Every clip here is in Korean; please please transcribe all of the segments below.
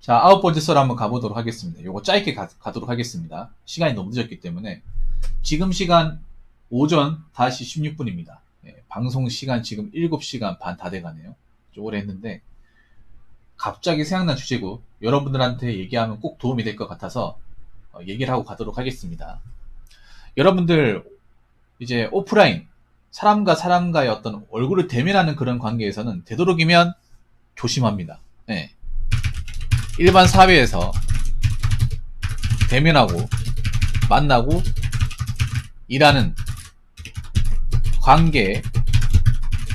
자, 9번째 썰 한번 가보도록 하겠습니다. 요거 짧게 가도록 하겠습니다. 시간이 너무 늦었기 때문에. 지금 시간 오전 5시 16분입니다. 방송 시간 지금 7시간 반 다 돼가네요. 좀 오래 했는데, 갑자기 생각난 주제고, 여러분들한테 얘기하면 꼭 도움이 될 것 같아서, 얘기를 하고 가도록 하겠습니다. 여러분들, 이제 오프라인, 사람과 사람과의 어떤 얼굴을 대면하는 그런 관계에서는 되도록이면 조심합니다. 네. 일반 사회에서 대면하고 만나고 일하는 관계에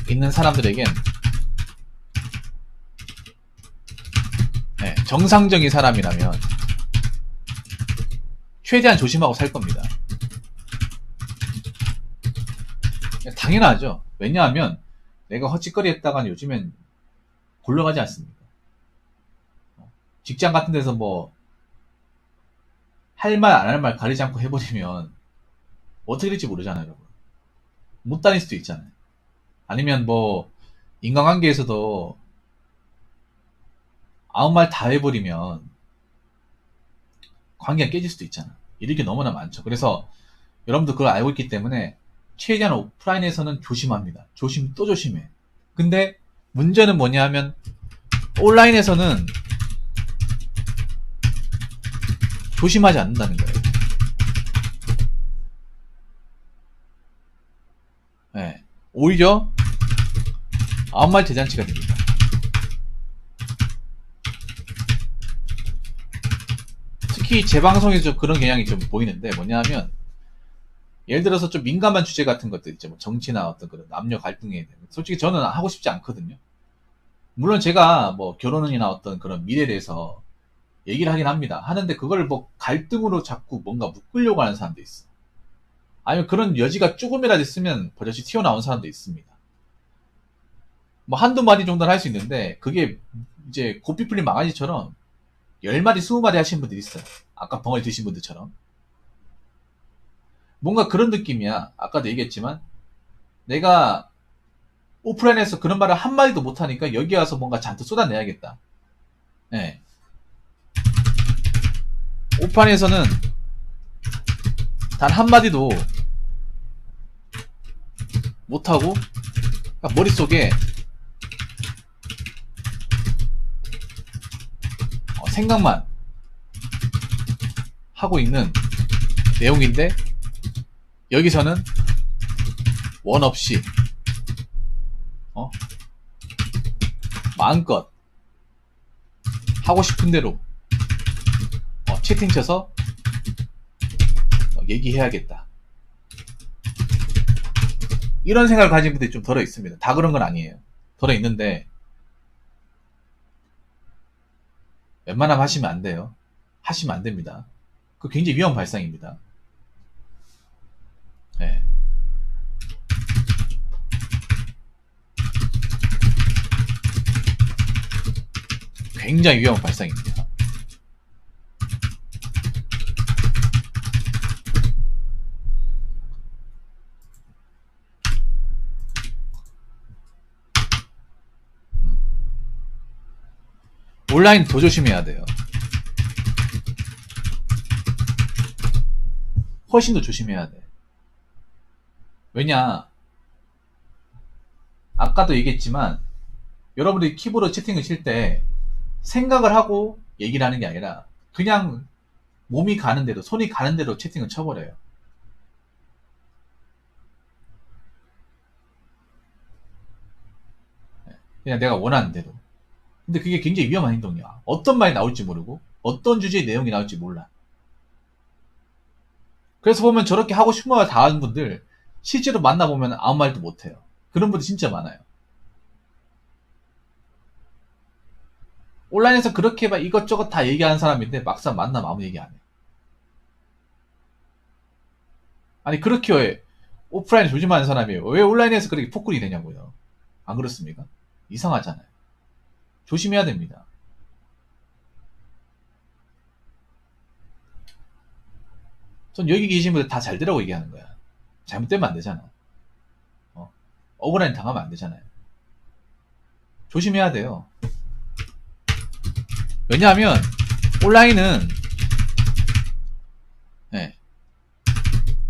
있는 사람들에겐 정상적인 사람이라면 최대한 조심하고 살 겁니다. 당연하죠. 왜냐하면 내가 헛짓거리 했다가는 요즘엔 곤란하지 않습니까? 직장 같은 데서 뭐 할 말 안 할 말 가리지 않고 해버리면 어떻게 될지 모르잖아요, 여러분. 못 다닐 수도 있잖아요. 아니면 뭐 인간관계에서도 아무 말 다 해버리면 관계가 깨질 수도 있잖아. 이런 게 너무나 많죠. 그래서 여러분도 그걸 알고 있기 때문에 최대한 오프라인에서는 조심합니다. 조심 또 조심해. 근데 문제는 뭐냐 하면 온라인에서는 조심하지 않는다는 거예요. 네. 오히려 아무 말 대잔치가 됩니다. 특히 제 방송에서 좀 그런 경향이 좀 보이는데 뭐냐 하면 예를 들어서 좀 민감한 주제 같은 것들 있죠. 뭐 정치나 어떤 그런 남녀 갈등에 대한. 솔직히 저는 하고 싶지 않거든요. 물론 제가 뭐 결혼이나 어떤 그런 미래에 대해서 얘기를 하긴 합니다. 하는데 그걸 뭐 갈등으로 자꾸 뭔가 묶으려고 하는 사람도 있어. 아니면 그런 여지가 조금이라도 있으면 버젓이 튀어나온 사람도 있습니다. 뭐 한두 마디 정도는 할 수 있는데 그게 이제 고삐 풀린 망아지처럼 10마디, 20마디 하신 분들이 있어요. 아까 벙어리 드신 분들처럼. 뭔가 그런 느낌이야. 아까도 얘기했지만 내가 오프라인에서 그런 말을 한마디도 못하니까 여기 와서 뭔가 잔뜩 쏟아내야겠다. 네. 오프라인에서는 단 한마디도 못하고 머릿속에 생각만 하고 있는 내용인데 여기서는 원 없이 마음껏 하고 싶은 대로 채팅 쳐서 얘기해야겠다. 이런 생각을 가진 분들이 좀 덜어 있습니다. 다 그런 건 아니에요. 덜어 있는데 웬만하면 하시면 안 돼요. 하시면 안 됩니다. 그 굉장히 위험 발상입니다. 네. 굉장히 위험한 발상입니다. 온라인 더 조심해야 돼요. 훨씬 더 조심해야 돼. 왜냐, 아까도 얘기했지만 여러분들이 키보드 채팅을 칠 때 생각을 하고 얘기를 하는 게 아니라 그냥 몸이 가는 대로, 손이 가는 대로 채팅을 쳐버려요. 그냥 내가 원하는 대로. 근데 그게 굉장히 위험한 행동이야. 어떤 말이 나올지 모르고 어떤 주제의 내용이 나올지 몰라. 그래서 보면 저렇게 하고 싶은 말 다 하는 분들 실제로 만나보면 아무 말도 못해요. 그런 분들 진짜 많아요. 온라인에서 그렇게 막 이것저것 다 얘기하는 사람인데 막상 만나면 아무 얘기 안 해. 아니 그렇게 왜 오프라인에 조심하는 사람이에요. 왜 온라인에서 그렇게 폭군이 되냐고요. 안 그렇습니까? 이상하잖아요. 조심해야 됩니다. 전 여기 계신 분들 다 잘 되라고 얘기하는 거야. 잘못되면 안 되잖아. 억울한 일 당하면 안 되잖아요. 조심해야 돼요. 왜냐하면 온라인은 네,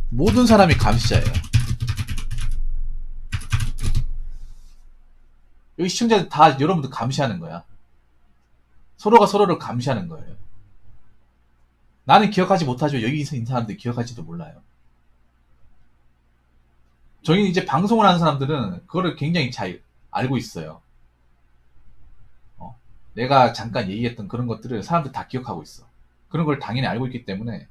모든 사람이 감시자예요. 여기 시청자들 다 여러분들 감시하는 거야. 서로가 서로를 감시하는 거예요. 나는 기억하지 못하죠. 여기 있는 사람들 기억하지도 몰라요. 저희 이제 방송을 하는 사람들은 그거를 굉장히 잘 알고 있어요. 내가 잠깐 얘기했던 그런 것들을 사람들 다 기억하고 있어. 그런 걸 당연히 알고 있기 때문에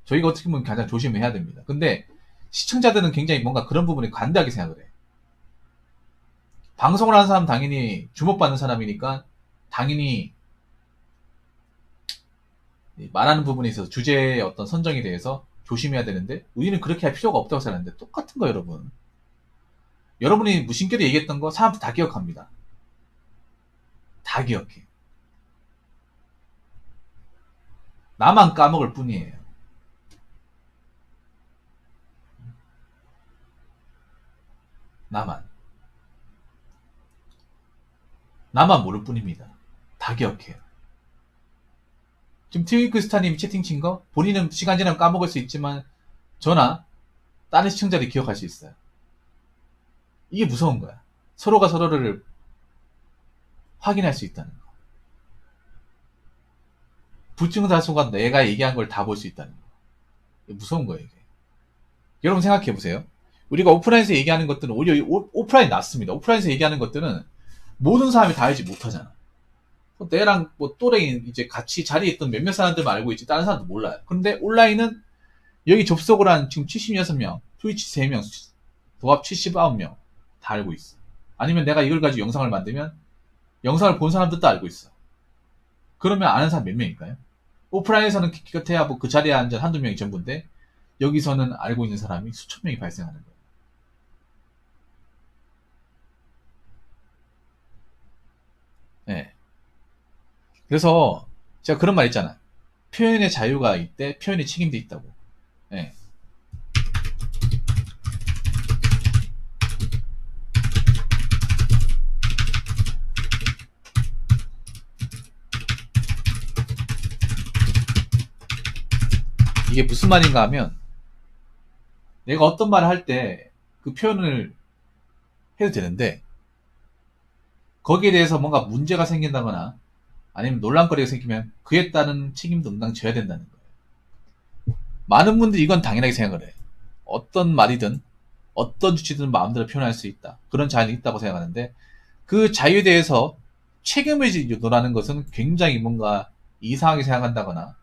저희가 어떻게 보면 가장 조심해야 됩니다. 근데 시청자들은 굉장히 뭔가 그런 부분에 관대하게 생각을 해. 방송을 하는 사람 당연히 주목받는 사람이니까 당연히 말하는 부분에 있어서 주제의 어떤 선정에 대해서 조심해야 되는데 우리는 그렇게 할 필요가 없다고 생각하는데 똑같은 거 여러분. 여러분이 무심결에 얘기했던 거 사람들 다 기억합니다. 다 기억해. 나만 까먹을 뿐이에요. 나만 모를 뿐입니다. 다 기억해요. 지금 트윙크스타님이 채팅 친 거 본인은 시간 지나면 까먹을 수 있지만 저나 다른 시청자들이 기억할 수 있어요. 이게 무서운 거야. 서로가 서로를 확인할 수 있다는 거. 불증사수가 내가 얘기한 걸 다 볼 수 있다는 거. 이게 무서운 거예요, 이게. 여러분 생각해 보세요. 우리가 오프라인에서 얘기하는 것들은 오히려 오프라인 낫습니다. 오프라인에서 얘기하는 것들은 모든 사람이 다 알지 못하잖아. 내랑 뭐 또래 이제 같이 자리에 있던 몇몇 사람들만 알고 있지 다른 사람도 몰라요. 근데 온라인은 여기 접속을 한 지금 76명, 트위치 3명, 도합 79명 다 알고 있어. 아니면 내가 이걸 가지고 영상을 만들면 영상을 본 사람들도 알고 있어. 그러면 아는 사람 몇 명일까요? 오프라인에서는 기껏해야 뭐 그 자리에 앉은 한두 명이 전부인데 여기서는 알고 있는 사람이 수천 명이 발생하는 거예요. 네. 그래서 제가 그런 말 있잖아. 표현의 자유가 있대, 표현의 책임도 있다고. 네. 이게 무슨 말인가 하면 내가 어떤 말을 할 때 그 표현을 해도 되는데 거기에 대해서 뭔가 문제가 생긴다거나 아니면 논란거리가 생기면 그에 따른 책임도 응당 져야 된다는 거예요. 많은 분들이 이건 당연하게 생각을 해. 어떤 말이든 어떤 주체든 마음대로 표현할 수 있다. 그런 자유는 있다고 생각하는데 그 자유에 대해서 책임을 지노라는 것은 굉장히 뭔가 이상하게 생각한다거나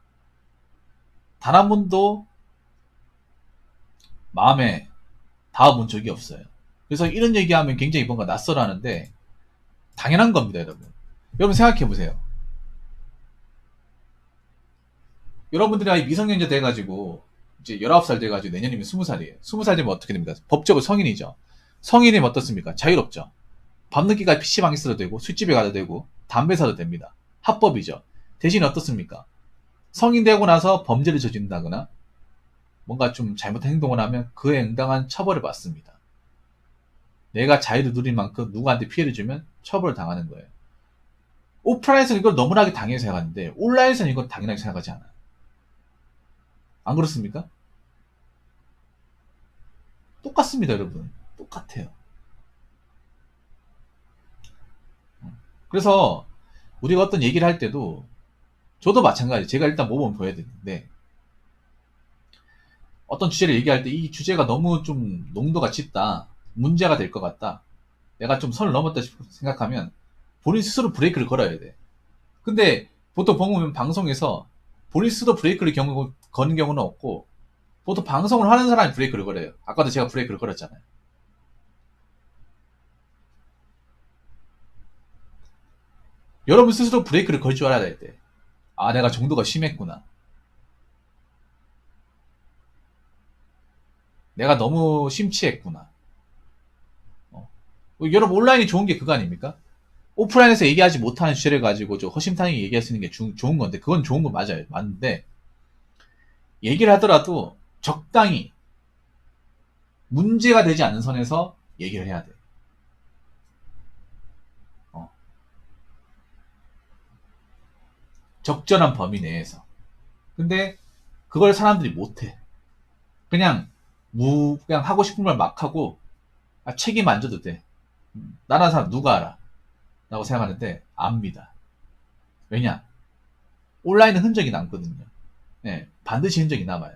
단 한 번도 마음에 닿아본 적이 없어요. 그래서 이런 얘기하면 굉장히 뭔가 낯설어 하는데 당연한 겁니다, 여러분. 여러분 생각해 보세요. 여러분들이 미성년자 돼가지고 이제 19살 돼가지고 내년이면 20살이에요. 20살 되면 어떻게 됩니까? 법적으로 성인이죠. 성인이면 어떻습니까? 자유롭죠. 밤늦게까지 PC방에 있어도 되고 술집에 가도 되고 담배 사도 됩니다. 합법이죠. 대신 어떻습니까? 성인 되고 나서 범죄를 저지른다거나 뭔가 좀 잘못한 행동을 하면 그에 응당한 처벌을 받습니다. 내가 자유를 누린 만큼 누구한테 피해를 주면 처벌을 당하는 거예요. 오프라인에서는 이걸 너무나게 당연히 생각하는데 온라인에서는 이건 당연하게 생각하지 않아요. 안 그렇습니까? 똑같습니다, 여러분. 똑같아요. 그래서 우리가 어떤 얘기를 할 때도 저도 마찬가지. 제가 일단 모범을 보여야 되는데 어떤 주제를 얘기할 때 이 주제가 너무 좀 농도가 짙다. 문제가 될 것 같다. 내가 좀 선을 넘었다 생각하면 본인 스스로 브레이크를 걸어야 돼. 근데 보통 보면 방송에서 본인 스스로 브레이크를 거는 경우는 없고 보통 방송을 하는 사람이 브레이크를 걸어요. 아까도 제가 브레이크를 걸었잖아요. 여러분 스스로 브레이크를 걸 줄 알아야 돼. 아, 내가 정도가 심했구나. 내가 너무 심취했구나. 여러분 온라인이 좋은 게 그거 아닙니까? 오프라인에서 얘기하지 못하는 주제를 가지고 저 허심탄회하게 얘기할 수 있는 게 좋은 건데 그건 좋은 거 맞아요. 맞는데 얘기를 하더라도 적당히 문제가 되지 않는 선에서 얘기를 해야 돼. 어. 적절한 범위 내에서. 근데 그걸 사람들이 못해. 그냥 그냥 하고 싶은 말 막 하고 책임 안 져도 돼. 나라는 사람 누가 알아? 라고 생각하는데 압니다. 왜냐? 온라인은 흔적이 남거든요. 네, 반드시 흔적이 남아요.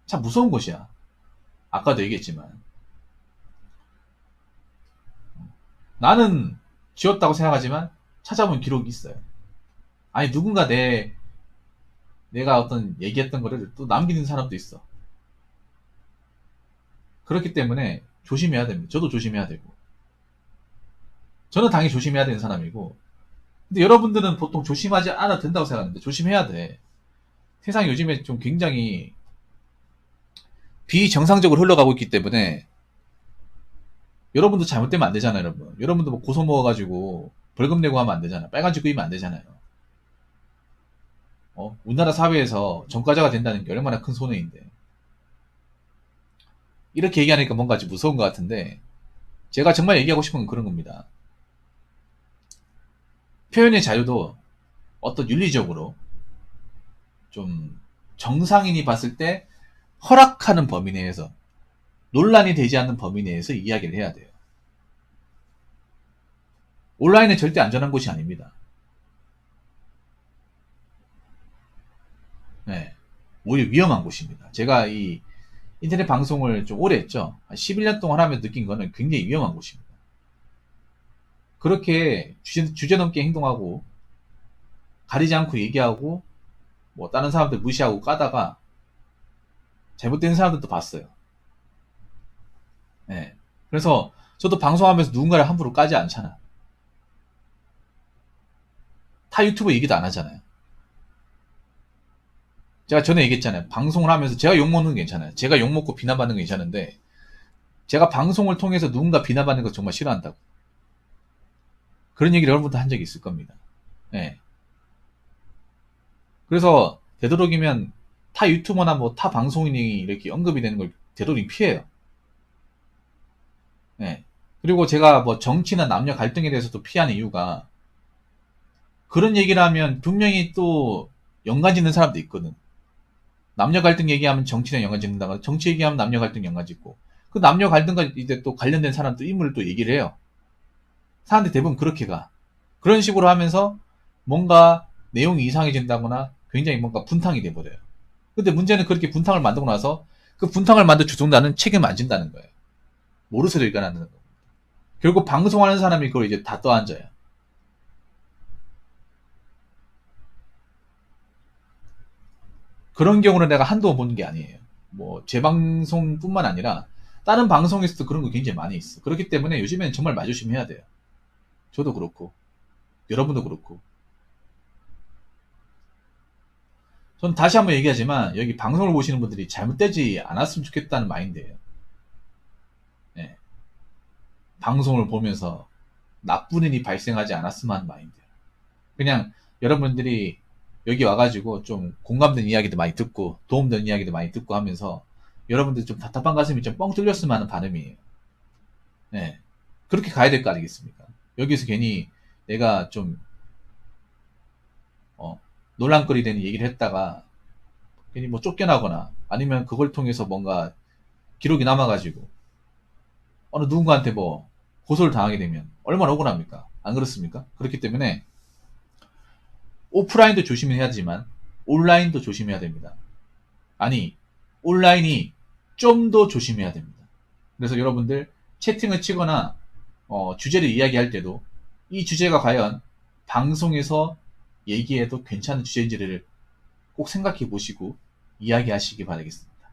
참 무서운 곳이야. 아까도 얘기했지만 나는 지웠다고 생각하지만 찾아본 기록이 있어요. 아니 누군가 내가 어떤 얘기했던 거를 또 남기는 사람도 있어. 그렇기 때문에 조심해야 됩니다. 저도 조심해야 되고. 저는 당연히 조심해야 되는 사람이고. 근데 여러분들은 보통 조심하지 않아도 된다고 생각하는데 조심해야 돼. 세상이 요즘에 좀 굉장히 비정상적으로 흘러가고 있기 때문에 여러분도 잘못되면 안 되잖아요, 여러분. 여러분도 뭐 고소 먹어가지고 벌금 내고 하면 안 되잖아. 빨간줄 그이면 안 되잖아요. 우리나라 사회에서 전과자가 된다는 게 얼마나 큰 손해인데. 이렇게 얘기하니까 뭔가 좀 무서운 것 같은데 제가 정말 얘기하고 싶은 건 그런 겁니다. 표현의 자유도 어떤 윤리적으로 좀 정상인이 봤을 때 허락하는 범위 내에서 논란이 되지 않는 범위 내에서 이야기를 해야 돼요. 온라인은 절대 안전한 곳이 아닙니다. 네. 오히려 위험한 곳입니다. 제가 이 인터넷 방송을 좀 오래 했죠. 한 11년 동안 하면서 느낀 거는 굉장히 위험한 곳입니다. 그렇게 주제넘게 행동하고 가리지 않고 얘기하고 뭐 다른 사람들 무시하고 까다가 잘못된 사람들도 봤어요. 네. 그래서 저도 방송하면서 누군가를 함부로 까지 않잖아. 타 유튜버 얘기도 안 하잖아요. 제가 전에 얘기했잖아요. 방송을 하면서 제가 욕먹는 건 괜찮아요. 제가 욕먹고 비난받는 건 괜찮은데 제가 방송을 통해서 누군가 비난받는 거 정말 싫어한다고. 그런 얘기를 여러분도 한 적이 있을 겁니다. 네. 그래서 되도록이면 타 유튜버나 뭐 타 방송인이 이렇게 언급이 되는 걸 되도록 피해요. 네. 그리고 제가 뭐 정치나 남녀 갈등에 대해서도 피하는 이유가 그런 얘기를 하면 분명히 또 연관 짓는 사람도 있거든. 남녀 갈등 얘기하면 정치랑 연관 짓는다거나 정치 얘기하면 남녀 갈등 연관 짓고 그 남녀 갈등과 이제 또 관련된 사람도 인물을 또 얘기를 해요. 사람들이 대부분 그렇게 가. 그런 식으로 하면서 뭔가 내용이 이상해진다거나 굉장히 뭔가 분탕이 돼버려요. 근데 문제는 그렇게 분탕을 만들고 나서 그 분탕을 만든 주동자는 책임을 안 진다는 거예요. 모르쇠로 일관하는 거. 결국 방송하는 사람이 그걸 이제 다 떠안져요. 그런 경우는 내가 한두 번 보는 게 아니에요. 뭐 제 방송뿐만 아니라 다른 방송에서도 그런 거 굉장히 많이 있어. 그렇기 때문에 요즘에는 정말 말조심해야 돼요. 저도 그렇고 여러분도 그렇고. 전 다시 한번 얘기하지만 여기 방송을 보시는 분들이 잘못되지 않았으면 좋겠다는 마인드예요. 네. 방송을 보면서 나쁜 일이 발생하지 않았으면 하는 마인드예요. 그냥 여러분들이 여기 와가지고 좀 공감된 이야기도 많이 듣고 도움되는 이야기도 많이 듣고 하면서 여러분들 좀 답답한 가슴이 좀 뻥 뚫렸으면 하는 바람이에요. 네. 그렇게 가야 될 거 아니겠습니까? 여기서 괜히 내가 좀 논란거리 되는 얘기를 했다가 괜히 뭐 쫓겨나거나 아니면 그걸 통해서 뭔가 기록이 남아가지고 어느 누군가한테 뭐 고소를 당하게 되면 얼마나 억울합니까? 안 그렇습니까? 그렇기 때문에 오프라인도 조심해야지만 온라인도 조심해야 됩니다. 아니 온라인이 좀 더 조심해야 됩니다. 그래서 여러분들 채팅을 치거나 주제를 이야기할 때도 이 주제가 과연 방송에서 얘기해도 괜찮은 주제인지를 꼭 생각해 보시고 이야기하시기 바라겠습니다.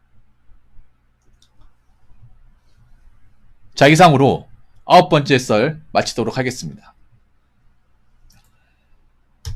자, 이상으로 9번째 썰 마치도록 하겠습니다.